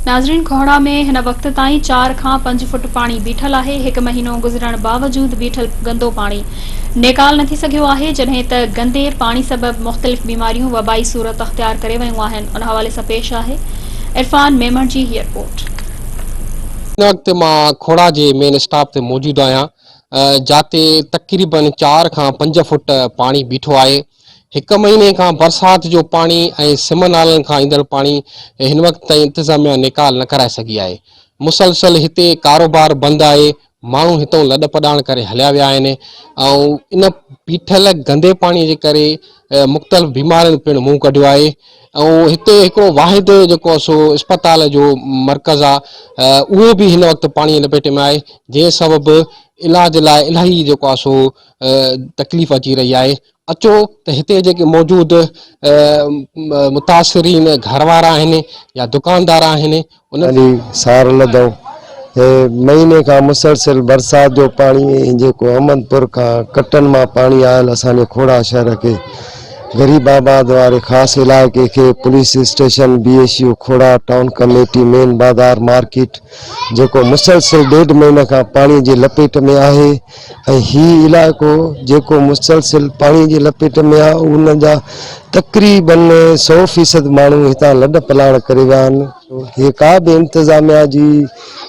नाज़रीन, खोड़ा में हिन वक्त ताईं 4 खां 5 फुट पानी बीठल है। 1 महीनो गुज़रण बावजूद बीठल गंदो पानी निकाल नथी सघियो आहे, जड॒हिं त गंदे पानी सबब मुख़्तलिफ़ बीमारियूं वबाई सूरत अख्तियार करे वयूं आहिनि। उन हवाले सां पेश आहे इरफान मेमण जी हीअ रिपोर्ट। इन वक्त मां खोड़ा जे मेन स्टॉप ते मौजूद आहियां, जाते तक़रीबन 4 खां 5 फुट पानी बीठो आहे। 1 महीने खां बरसात जो पानी ऐं सिम नालनि खां ईंदड़ पानी हिन वक्त ताईं इंतज़ामिया निकाल न कराए सघी आहे। मुसलसल हिते कारोबार बंदि आहे, माण्हू हितां लॾ पॾाण करे हलिया विया आहिनि ऐं इन बीठल गंदे पाणीअ जे करे मुख़्तलिफ़ बीमारियुनि पिणु मुंहुं कढियो आहे। ऐं हिते हिकिड़ो वाहिद जेको सो अस्पताल जो मर्कज़ आहे, उहो बि हिन वक़्तु पाणीअ लपेटे में आहे, जंहिं सबबु इलाज लाइ इलाही जेको आहे सो तकलीफ़ अची रही आहे। अचो त हिते जेके मौजूदु मुतासिरीन घर वारा आहिनि या दुकानदार आहिनि उन्हनि सार लदो महीने का मुसलसल बरसात जो पानी जेको अहमदपुर का कटन में पानी आयल असांजे खोड़ा शहर के गरीबाबाद वाले खास इलाके के पुलिस स्टेशन BSU खोड़ा टाउन कमेटी मेन बाजार मार्केट जेको मुसलसल 1.5 महीने का पानी की लपेट में है। ही इलाको जेको मुसलसल पानी की लपेट में आ उन जा तकरीबन 100% मानू हितां लॾ पलाण करे विया आहिनि। का भी इंतजामिया जी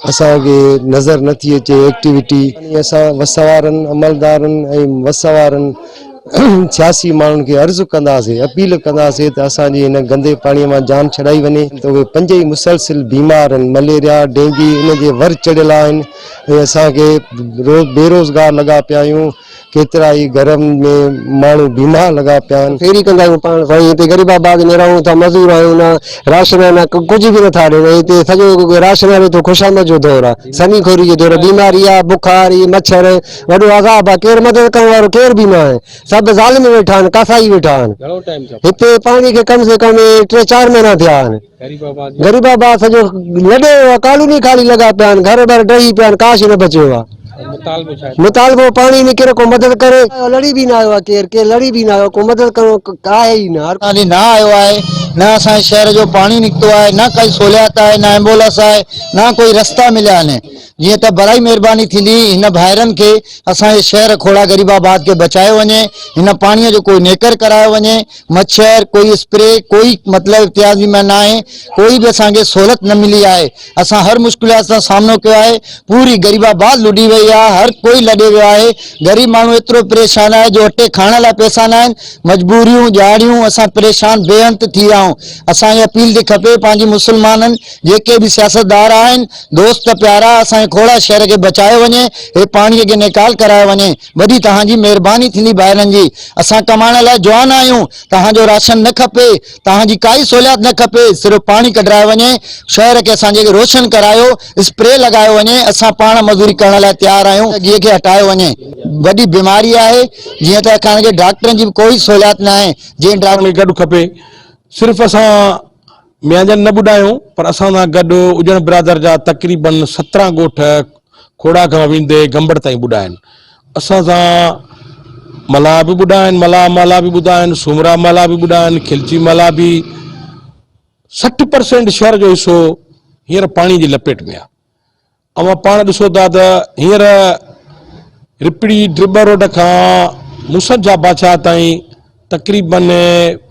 असांखे नज़र नथी अचे एक्टिविटी। असां वसवारनि अमलदारनि ऐं वसवारनि सियासी माण्हुनि खे अर्ज़ु कंदासीं, अपील कंदासीं त असांजी हिन गंदे पाणीअ मां जान छॾाई वञे। त उहे 5 ई मुसलसिल बीमार आहिनि, मलेरिया डेंगी इन जे वर चढ़ियल आहिनि ऐं असांखे बेरोज़गार लॻा पिया आहियूं। केतिरा ई घर में माण्हू बीमार लॻा पिया आहिनि। फेरी कंदा आहियूं पाण साईं, हिते गरीबाबाद में रहूं था, मज़दूर आहियूं, न राशन न कुझु बि नथा ॾियनि। हिते सॼो राशन वारे तो ख़ुशामद जो दौर आहे, सनी-खोरी जो दौर, बीमारी आहे, बुखारी, मच्छर, वॾो अज़ाब आहे। केरु मदद करण वारो केरु बि न आहे, सभु ज़ालिम वेठा आहिनि, कसाई वेठा आहिनि। हिते पाणी खे कम से कम 3-4 महीना थिया आहिनि। गरीबाबाद सॼो लॾे कॉलोनी खाली लॻा पिया आहिनि, घर बर ॾही पिया आहिनि, काश न बचियो आहे। मुतालबो पानी में केरु को मदद करे, लड़ी भी ना आयो आहे, केरु लड़ी भी ना आयो, को मदद करो आहे ही न आयो आहे। न असांजे शहर जो पानी निकितो आहे, न काई सहूलियत आहे, न एम्बुलेंस आहे, न कोई रस्ता मिलिया आहिनि। जीअं त बड़ाई महिरबानी थींदी हिन भाइरनि खे असांजे शहर खोड़ा गरीबाबाद के बचायो वञे, हिन पाणीअ जो कोई नेकर करायो वञे। मच्छर कोई स्प्रे कोई मतलब इत्यादि में न आहे, कोई भी असांखे सहूलियत न मिली आहे। असां हर मुश्किलात सां सामनो कयो आहे। पूरी गरीबाबाद लुॾी वई आहे, हर कोई लॾे वियो आहे। गरीब माण्हू एतिरो परेशान आहे जो अटे खाइण लाइ पैसा न आहिनि, मजबूरियूं ॾियारियूं असां परेशान बेअंत थी विया आहियूं। असांखे अपील थी खपे पंहिंजी मुसलमाननि जेके भी सियासतदार आहिनि, दोस्त प्यारा, असांजे खोड़ा शहर के बचायो वञे, हे पाणीअ खे निकाल करायो वञे। वॾी तव्हांजी महिरबानी थींदी भाइरनि जी। असां कमाइण लाइ जवान आहियूं, तव्हांजो राशन न खपे, तव्हांजी काई सहूलियत न खपे, सिर्फ़ु पाणी कढायो वञे, शहर के असांजे रोशन करायो, स्प्रे लॻायो वञे। असां पाण मज़दूरी करण लाइ तैयार आहियूं, गीह खे हटायो वञे। वॾी बीमारी आहे, जीअं त असांखे डॉक्टरनि जी कोई सहूलियत न आहे। जीअं डॉक्टर गॾु खपे, सिर्फ़ु असां म्याजन न ॿुधायूं पर असां सां गॾु उजण बिरादर जा तक़रीबन 17 ॻोठ खोड़ा खां वेंदे गंबड़ ताईं ॿुधा आहिनि। असां सां मला बि ॿुधा आहिनि, मला बि ॿुधा आहिनि, सुमरा मला बि ॿुधा आहिनि, खिलची मला बि। 60% शहर जो हिसो हींअर पाणी जी लपेट में आहे। ऐं पाण ॾिसो था त हींअर रिपड़ी ड्रिबर रोड खां मुसजा बादशाह ताईं तक़रीबन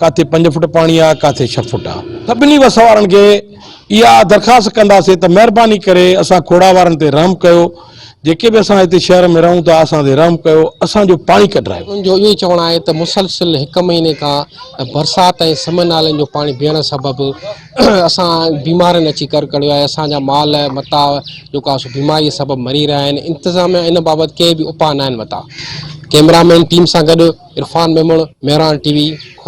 काथे 5 फुट पानी आहे, काथे 6 फुट आहे। सभिनी वसवारनि खे इहा दरख़्वास्त कंदासीं त महिरबानी करे असां खोड़ा वारनि ते रहम कयो, जेके भी असां हिते शहर में रहूं था असां ते रहम कयो, असांजो पाणी कढायो। उनजो इहो ई चवणु आहे त मुसलसिल 1 महीने खां बरसात ऐं सिम नालनि जो पाणी बीहण सबबु असां बीमारनि अची कर कढियो आहे। असांजा माल मता जेको आहे बीमारीअ सबबु मरी रहिया आहिनि। इंतज़ामिया इन बाबति के बि उपाउ न आहिनि वरिता। कैमरामैन टीम सां गॾु इरफान मेमण, मेहरान TV।